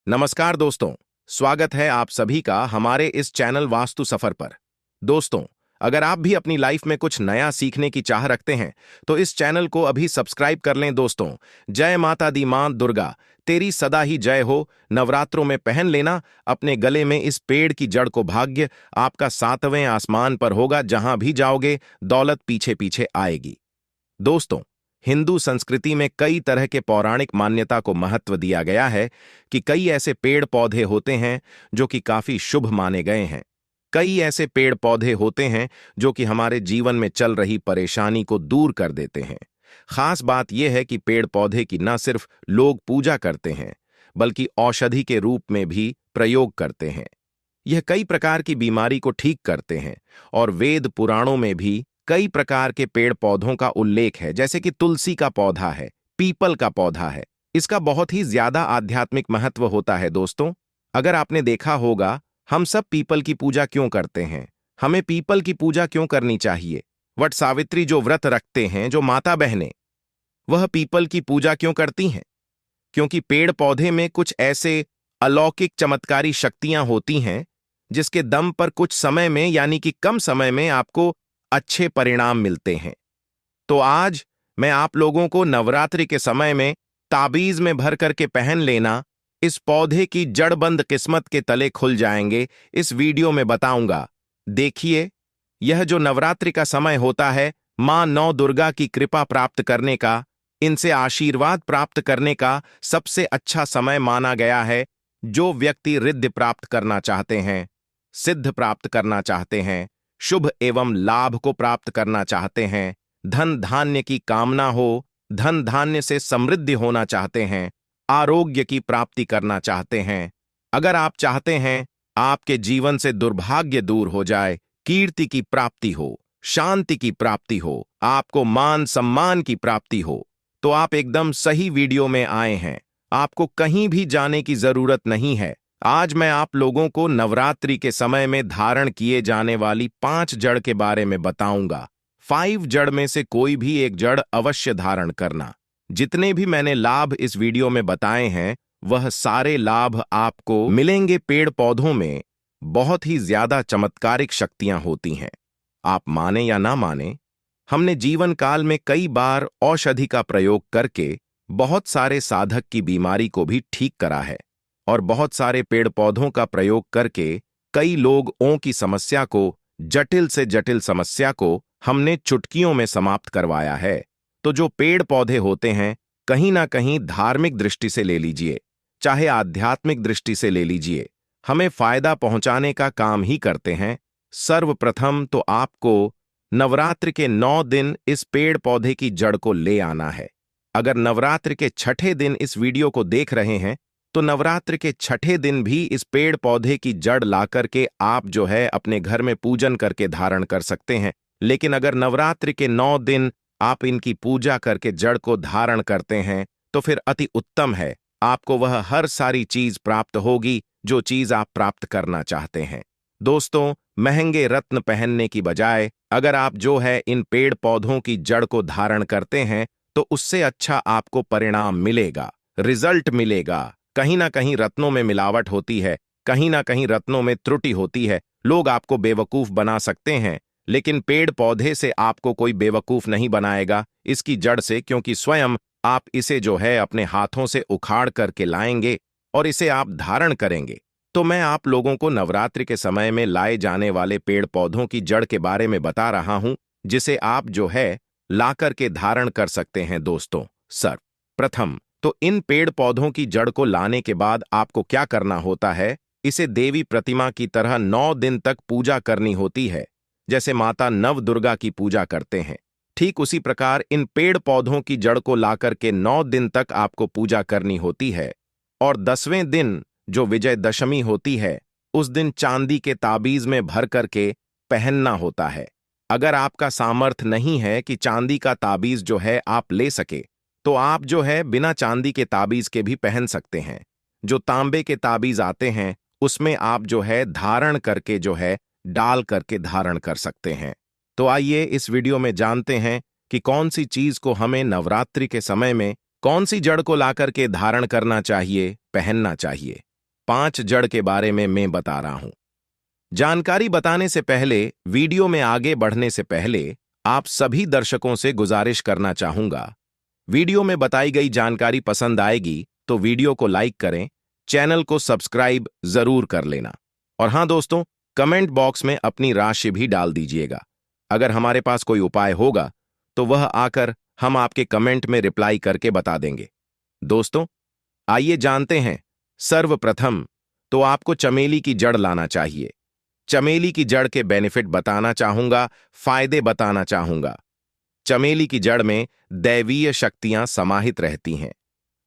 नमस्कार दोस्तों, स्वागत है आप सभी का हमारे इस चैनल वास्तु सफर पर। दोस्तों, अगर आप भी अपनी लाइफ में कुछ नया सीखने की चाह रखते हैं, तो इस चैनल को अभी सब्सक्राइब कर लें दोस्तों। जय माता दी मां दुर्गा, तेरी सदा ही जय हो। नवरात्रों में पहन लेना अपने गले में इस पेड़ की जड़ को, भाग्य आपका सातवें आसमान पर होगा। जहां भी जाओगे, दौलत पीछे पीछे आएगी। दोस्तों, हिंदू संस्कृति में कई तरह के पौराणिक मान्यता को महत्व दिया गया है कि कई ऐसे पेड़ पौधे होते हैं जो कि काफी शुभ माने गए हैं। कई ऐसे पेड़ पौधे होते हैं जो कि हमारे जीवन में चल रही परेशानी को दूर कर देते हैं। खास बात यह है कि पेड़ पौधे की न सिर्फ लोग पूजा करते हैं, बल्कि औषधि के रूप में भी प्रयोग करते हैं। यह कई प्रकार की बीमारी को ठीक करते हैं और वेद पुराणों में भी कई प्रकार के पेड़ पौधों का उल्लेख है, जैसे कि तुलसी का पौधा है, पीपल का पौधा है। इसका बहुत ही ज्यादा आध्यात्मिक महत्व होता है दोस्तों। अगर आपने देखा होगा, हम सब पीपल की पूजा क्यों करते हैं? हमें पीपल की पूजा क्यों करनी चाहिए? वट सावित्री जो व्रत रखते हैं, जो माता बहनें, वह पीपल की पूजा क्यों करती हैं? क्योंकि पेड़ पौधे में कुछ ऐसे अलौकिक चमत्कारी शक्तियां होती हैं जिसके दम पर कुछ समय में, यानी कि कम समय में, आपको अच्छे परिणाम मिलते हैं। तो आज मैं आप लोगों को नवरात्रि के समय में ताबीज में भर करके पहन लेना, इस पौधे की जड़बंद किस्मत के तले खुल जाएंगे, इस वीडियो में बताऊंगा। देखिए, यह जो नवरात्रि का समय होता है, मां नौ दुर्गा की कृपा प्राप्त करने का, इनसे आशीर्वाद प्राप्त करने का सबसे अच्छा समय माना गया है। जो व्यक्ति रिद्धि प्राप्त करना चाहते हैं, सिद्ध प्राप्त करना चाहते हैं, शुभ एवं लाभ को प्राप्त करना चाहते हैं, धन धान्य की कामना हो, धन धान्य से समृद्धि होना चाहते हैं, आरोग्य की प्राप्ति करना चाहते हैं, अगर आप चाहते हैं आपके जीवन से दुर्भाग्य दूर हो जाए, कीर्ति की प्राप्ति हो, शांति की प्राप्ति हो, आपको मान सम्मान की प्राप्ति हो, तो आप एकदम सही वीडियो में आए हैं। आपको कहीं भी जाने की जरूरत नहीं है। आज मैं आप लोगों को नवरात्रि के समय में धारण किए जाने वाली 5 जड़ के बारे में बताऊंगा। 5 जड़ में से कोई भी एक जड़ अवश्य धारण करना। जितने भी मैंने लाभ इस वीडियो में बताए हैं, वह सारे लाभ आपको मिलेंगे। पेड़ पौधों में बहुत ही ज्यादा चमत्कारिक शक्तियां होती हैं। आप माने या ना माने, हमने जीवन काल में कई बार औषधि का प्रयोग करके बहुत सारे साधक की बीमारी को भी ठीक करा है, और बहुत सारे पेड़ पौधों का प्रयोग करके कई लोगों की समस्या को, जटिल से जटिल समस्या को हमने चुटकियों में समाप्त करवाया है। तो जो पेड़ पौधे होते हैं, कहीं ना कहीं धार्मिक दृष्टि से ले लीजिए, चाहे आध्यात्मिक दृष्टि से ले लीजिए, हमें फायदा पहुंचाने का काम ही करते हैं। सर्वप्रथम तो आपको नवरात्र के 9 दिन इस पेड़ पौधे की जड़ को ले आना है। अगर नवरात्र के छठे दिन इस वीडियो को देख रहे हैं, तो नवरात्र के छठे दिन भी इस पेड़ पौधे की जड़ ला करके आप जो है अपने घर में पूजन करके धारण कर सकते हैं। लेकिन अगर नवरात्र के 9 दिन आप इनकी पूजा करके जड़ को धारण करते हैं, तो फिर अति उत्तम है। आपको वह हर सारी चीज प्राप्त होगी जो चीज आप प्राप्त करना चाहते हैं। दोस्तों, महंगे रत्न पहनने की बजाय अगर आप जो है इन पेड़ पौधों की जड़ को धारण करते हैं, तो उससे अच्छा आपको परिणाम मिलेगा, रिजल्ट मिलेगा। कहीं ना कहीं रत्नों में मिलावट होती है, कहीं ना कहीं रत्नों में त्रुटि होती है, लोग आपको बेवकूफ बना सकते हैं, लेकिन पेड़ पौधे से आपको कोई बेवकूफ नहीं बनाएगा, इसकी जड़ से, क्योंकि स्वयं आप इसे जो है अपने हाथों से उखाड़ करके लाएंगे और इसे आप धारण करेंगे। तो मैं आप लोगों को नवरात्रि के समय में लाए जाने वाले पेड़ पौधों की जड़ के बारे में बता रहा हूं, जिसे आप जो है ला करके धारण कर सकते हैं। दोस्तों, सर्वप्रथम तो इन पेड़ पौधों की जड़ को लाने के बाद आपको क्या करना होता है, इसे देवी प्रतिमा की तरह 9 दिन तक पूजा करनी होती है। जैसे माता नव दुर्गा की पूजा करते हैं, ठीक उसी प्रकार इन पेड़ पौधों की जड़ को लाकर के 9 दिन तक आपको पूजा करनी होती है। और 10वें दिन जो विजयदशमी होती है, उस दिन चांदी के ताबीज में भर करके पहनना होता है। अगर आपका सामर्थ्य नहीं है कि चांदी का ताबीज जो है आप ले सके, तो आप जो है बिना चांदी के ताबीज के भी पहन सकते हैं। जो तांबे के ताबीज आते हैं, उसमें आप जो है धारण करके जो है डाल करके धारण कर सकते हैं। तो आइए इस वीडियो में जानते हैं कि कौन सी चीज को हमें नवरात्रि के समय में, कौन सी जड़ को ला करके धारण करना चाहिए, पहनना चाहिए। 5 जड़ के बारे में मैं बता रहा हूं। जानकारी बताने से पहले, वीडियो में आगे बढ़ने से पहले आप सभी दर्शकों से गुजारिश करना चाहूंगा, वीडियो में बताई गई जानकारी पसंद आएगी तो वीडियो को लाइक करें, चैनल को सब्सक्राइब जरूर कर लेना। और हां दोस्तों, कमेंट बॉक्स में अपनी राशि भी डाल दीजिएगा। अगर हमारे पास कोई उपाय होगा तो वह आकर हम आपके कमेंट में रिप्लाई करके बता देंगे। दोस्तों, आइए जानते हैं। सर्वप्रथम तो आपको चमेली की जड़ लाना चाहिए। चमेली की जड़ के बेनिफिट बताना चाहूंगा, फायदे बताना चाहूंगा। चमेली की जड़ में दैवीय शक्तियां समाहित रहती हैं।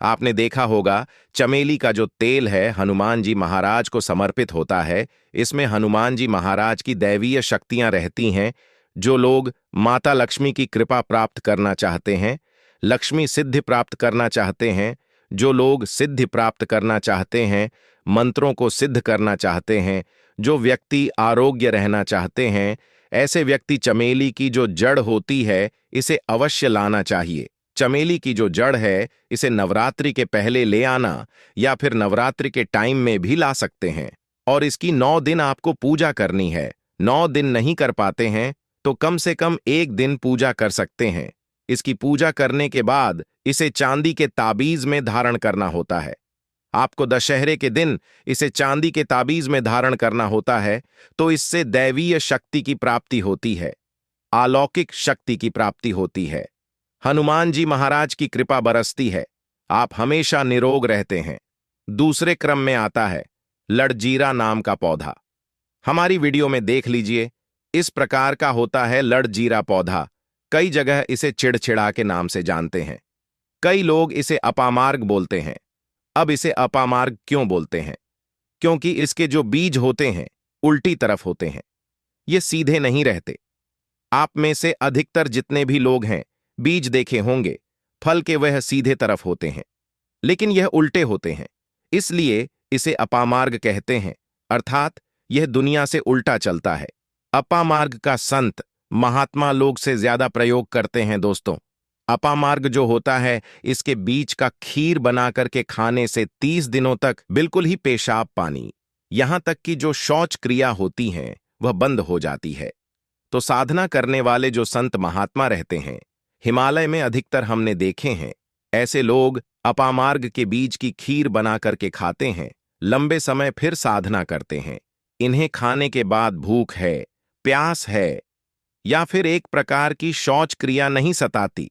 आपने देखा होगा, चमेली का जो तेल है हनुमान जी महाराज को समर्पित होता है। इसमें हनुमान जी महाराज की दैवीय शक्तियां रहती हैं। जो लोग माता लक्ष्मी की कृपा प्राप्त करना चाहते हैं, लक्ष्मी सिद्धि प्राप्त करना चाहते हैं, जो लोग सिद्धि प्राप्त करना चाहते हैं, मंत्रों को सिद्ध करना चाहते हैं, जो व्यक्ति आरोग्य रहना चाहते हैं, ऐसे व्यक्ति चमेली की जो जड़ होती है इसे अवश्य लाना चाहिए। चमेली की जो जड़ है इसे नवरात्रि के पहले ले आना या फिर नवरात्रि के टाइम में भी ला सकते हैं। और इसकी 9 दिन आपको पूजा करनी है। 9 दिन नहीं कर पाते हैं तो कम से कम 1 दिन पूजा कर सकते हैं। इसकी पूजा करने के बाद इसे चांदी के ताबीज में धारण करना होता है। आपको दशहरे के दिन इसे चांदी के ताबीज में धारण करना होता है, तो इससे दैवीय शक्ति की प्राप्ति होती है, अलौकिक शक्ति की प्राप्ति होती है, हनुमान जी महाराज की कृपा बरसती है, आप हमेशा निरोग रहते हैं। दूसरे क्रम में आता है लड़जीरा नाम का पौधा। हमारी वीडियो में देख लीजिए, इस प्रकार का होता है लड़जीरा पौधा। कई जगह इसे चिड़चिड़ा के नाम से जानते हैं। कई लोग इसे अपामार्ग बोलते हैं। अब इसे अपामार्ग क्यों बोलते हैं? क्योंकि इसके जो बीज होते हैं उल्टी तरफ होते हैं, ये सीधे नहीं रहते। आप में से अधिकतर जितने भी लोग हैं बीज देखे होंगे, फल के वह सीधे तरफ होते हैं, लेकिन यह उल्टे होते हैं, इसलिए इसे अपामार्ग कहते हैं, अर्थात यह दुनिया से उल्टा चलता है। अपामार्ग का संत महात्मा लोग से ज्यादा प्रयोग करते हैं। दोस्तों, अपामार्ग जो होता है इसके बीज का खीर बना करके खाने से 30 दिनों तक बिल्कुल ही पेशाब पानी, यहां तक कि जो शौच क्रिया होती है वह बंद हो जाती है। तो साधना करने वाले जो संत महात्मा रहते हैं, हिमालय में अधिकतर हमने देखे हैं, ऐसे लोग अपामार्ग के बीज की खीर बना करके खाते हैं, लंबे समय फिर साधना करते हैं। इन्हें खाने के बाद भूख है, प्यास है या फिर एक प्रकार की शौच क्रिया नहीं सताती,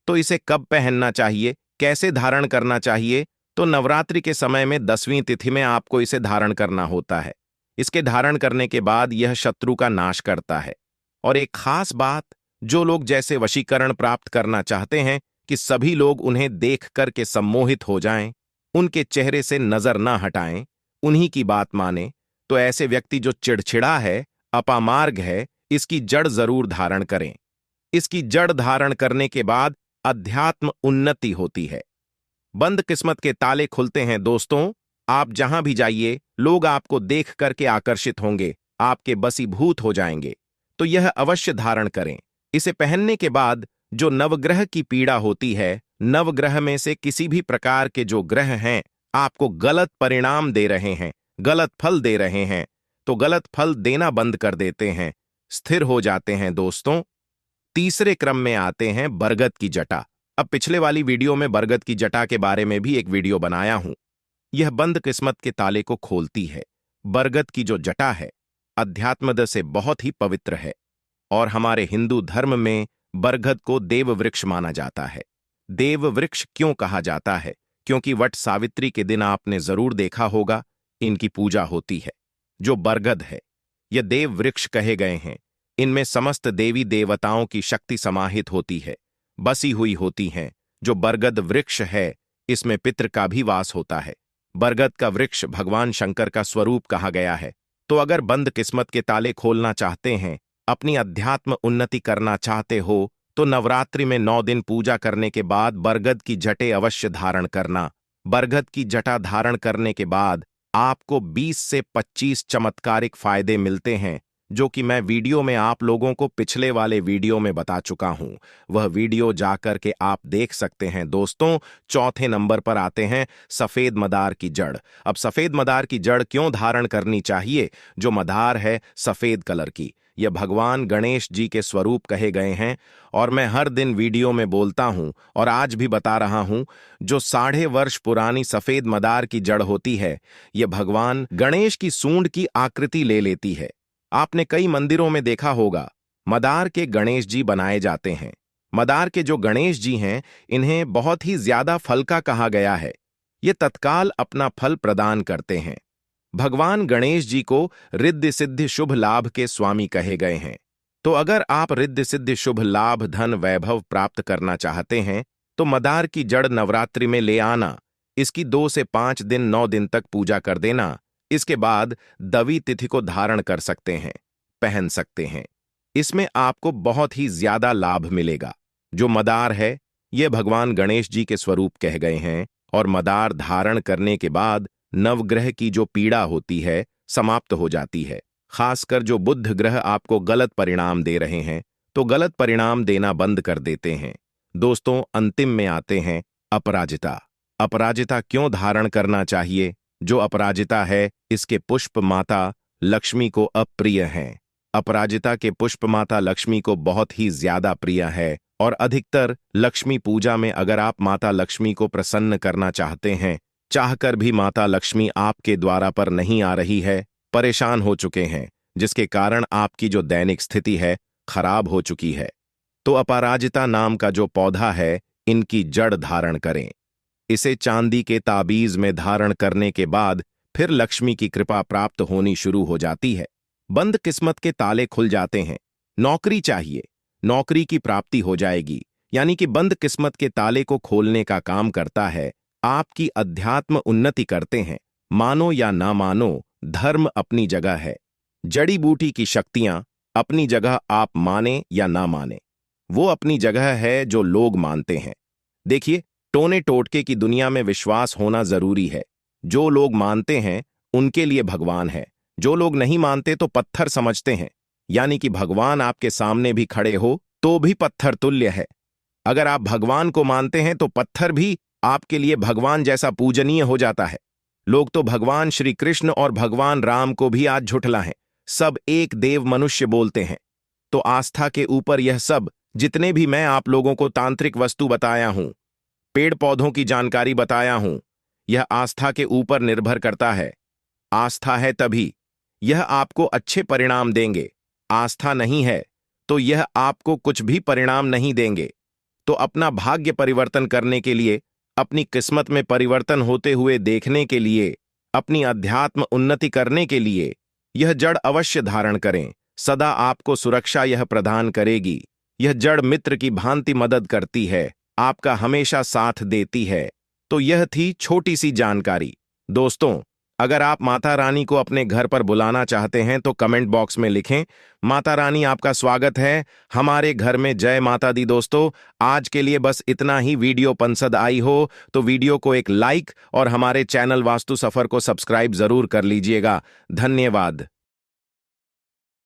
तो इसे कब पहनना चाहिए, कैसे धारण करना चाहिए? तो नवरात्रि के समय में 10वीं तिथि में आपको इसे धारण करना होता है। इसके धारण करने के बाद यह शत्रु का नाश करता है। और एक खास बात, जो लोग जैसे वशीकरण प्राप्त करना चाहते हैं कि सभी लोग उन्हें देख करके सम्मोहित हो जाएं, उनके चेहरे से नजर ना हटाएं, उन्हीं की बात माने, तो ऐसे व्यक्ति जो चिड़चिड़ा है, अपामार्ग है, इसकी जड़ जरूर धारण करें। इसकी जड़ धारण करने के बाद अध्यात्म उन्नति होती है, बंद किस्मत के ताले खुलते हैं। दोस्तों, आप जहां भी जाइए लोग आपको देख करके आकर्षित होंगे, आपके बसीभूत हो जाएंगे। तो यह अवश्य धारण करें। इसे पहनने के बाद जो नवग्रह की पीड़ा होती है, नवग्रह में से किसी भी प्रकार के जो ग्रह हैं आपको गलत परिणाम दे रहे हैं, गलत फल दे रहे हैं, तो गलत फल देना बंद कर देते हैं, स्थिर हो जाते हैं। दोस्तों, तीसरे क्रम में आते हैं बरगद की जटा। अब पिछले वाली वीडियो में बरगद की जटा के बारे में भी एक वीडियो बनाया हूं। यह बंद किस्मत के ताले को खोलती है। बरगद की जो जटा है अध्यात्मद से बहुत ही पवित्र है और हमारे हिंदू धर्म में बरगद को देव वृक्ष माना जाता है। देव वृक्ष क्यों कहा जाता है? क्योंकि वट सावित्री के दिन आपने जरूर देखा होगा इनकी पूजा होती है। जो बरगद है यह देव वृक्ष कहे गए हैं। इनमें समस्त देवी देवताओं की शक्ति समाहित होती है, बसी हुई होती हैं। जो बरगद वृक्ष है इसमें पितृ का भी वास होता है। बरगद का वृक्ष भगवान शंकर का स्वरूप कहा गया है। तो अगर बंद किस्मत के ताले खोलना चाहते हैं, अपनी अध्यात्म उन्नति करना चाहते हो, तो नवरात्रि में 9 दिन पूजा करने के बाद बरगद की जटे अवश्य धारण करना। बरगद की जटा धारण करने के बाद आपको 20 से 25 चमत्कारिक फायदे मिलते हैं। जो कि मैं वीडियो में आप लोगों को पिछले वाले वीडियो में बता चुका हूं। वह वीडियो जाकर के आप देख सकते हैं दोस्तों। चौथे नंबर पर आते हैं सफेद मदार की जड़। अब सफेद मदार की जड़ क्यों धारण करनी चाहिए? जो मदार है सफेद कलर की, यह भगवान गणेश जी के स्वरूप कहे गए हैं। और मैं हर दिन वीडियो में बोलता हूं और आज भी बता रहा हूं, जो 1.5 वर्ष पुरानी सफेद मदार की जड़ होती है, यह भगवान गणेश की सूंड की आकृति ले लेती है। आपने कई मंदिरों में देखा होगा, मदार के गणेश जी बनाए जाते हैं। मदार के जो गणेश जी हैं, इन्हें बहुत ही ज्यादा फल का कहा गया है। ये तत्काल अपना फल प्रदान करते हैं। भगवान गणेश जी को रिद्धि सिद्धि शुभ लाभ के स्वामी कहे गए हैं। तो अगर आप रिद्धि सिद्धि शुभ लाभ धन वैभव प्राप्त करना चाहते हैं, तो मदार की जड़ नवरात्रि में ले आना। इसकी 2 से 5 दिन 9 दिन तक पूजा कर देना। इसके बाद दवी तिथि को धारण कर सकते हैं, पहन सकते हैं। इसमें आपको बहुत ही ज्यादा लाभ मिलेगा। जो मदार है, यह भगवान गणेश जी के स्वरूप कह गए हैं और मदार धारण करने के बाद नवग्रह की जो पीड़ा होती है समाप्त हो जाती है। खासकर जो बुध ग्रह आपको गलत परिणाम दे रहे हैं, तो गलत परिणाम देना बंद कर देते हैं। दोस्तों, अंतिम में आते हैं अपराजिता। अपराजिता क्यों धारण करना चाहिए? जो अपराजिता है, इसके पुष्प माता लक्ष्मी को अप्रिय हैं। अपराजिता के पुष्प माता लक्ष्मी को बहुत ही ज्यादा प्रिय है और अधिकतर लक्ष्मी पूजा में अगर आप माता लक्ष्मी को प्रसन्न करना चाहते हैं, चाहकर भी माता लक्ष्मी आपके द्वारा पर नहीं आ रही है, परेशान हो चुके हैं, जिसके कारण आपकी जो दैनिक स्थिति है खराब हो चुकी है, तो अपराजिता नाम का जो पौधा है, इनकी जड़ धारण करें। इसे चांदी के ताबीज में धारण करने के बाद फिर लक्ष्मी की कृपा प्राप्त होनी शुरू हो जाती है। बंद किस्मत के ताले खुल जाते हैं। नौकरी चाहिए, नौकरी की प्राप्ति हो जाएगी, यानी कि बंद किस्मत के ताले को खोलने का काम करता है। आपकी अध्यात्म उन्नति करते हैं। मानो या ना मानो, धर्म अपनी जगह है। जड़ी बूटी की शक्तियां अपनी जगह, आप माने या ना माने, वो अपनी जगह है जो लोग मानते हैं। देखिए, टोने टोटके की दुनिया में विश्वास होना जरूरी है। जो लोग मानते हैं उनके लिए भगवान है, जो लोग नहीं मानते तो पत्थर समझते हैं। यानी कि भगवान आपके सामने भी खड़े हो तो भी पत्थर तुल्य है। अगर आप भगवान को मानते हैं तो पत्थर भी आपके लिए भगवान जैसा पूजनीय हो जाता है। लोग तो भगवान श्री कृष्ण और भगवान राम को भी आज झुठला है। सब एक देव मनुष्य बोलते हैं। तो आस्था के ऊपर यह सब, जितने भी मैं आप लोगों को तांत्रिक वस्तु बताया हूं, पेड़ पौधों की जानकारी बताया हूं, यह आस्था के ऊपर निर्भर करता है। आस्था है तभी यह आपको अच्छे परिणाम देंगे। आस्था नहीं है तो यह आपको कुछ भी परिणाम नहीं देंगे। तो अपना भाग्य परिवर्तन करने के लिए, अपनी किस्मत में परिवर्तन होते हुए देखने के लिए, अपनी अध्यात्म उन्नति करने के लिए यह जड़ अवश्य धारण करें। सदा आपको सुरक्षा यह प्रदान करेगी। यह जड़ मित्र की भांति मदद करती है, आपका हमेशा साथ देती है। तो यह थी छोटी सी जानकारी। दोस्तों, अगर आप माता रानी को अपने घर पर बुलाना चाहते हैं तो कमेंट बॉक्स में लिखें, माता रानी आपका स्वागत है हमारे घर में। जय माता दी। दोस्तों, आज के लिए बस इतना ही। वीडियो पसंद आई हो तो वीडियो को एक लाइक और हमारे चैनल वास्तु सफर को सब्सक्राइब जरूर कर लीजिएगा। धन्यवाद।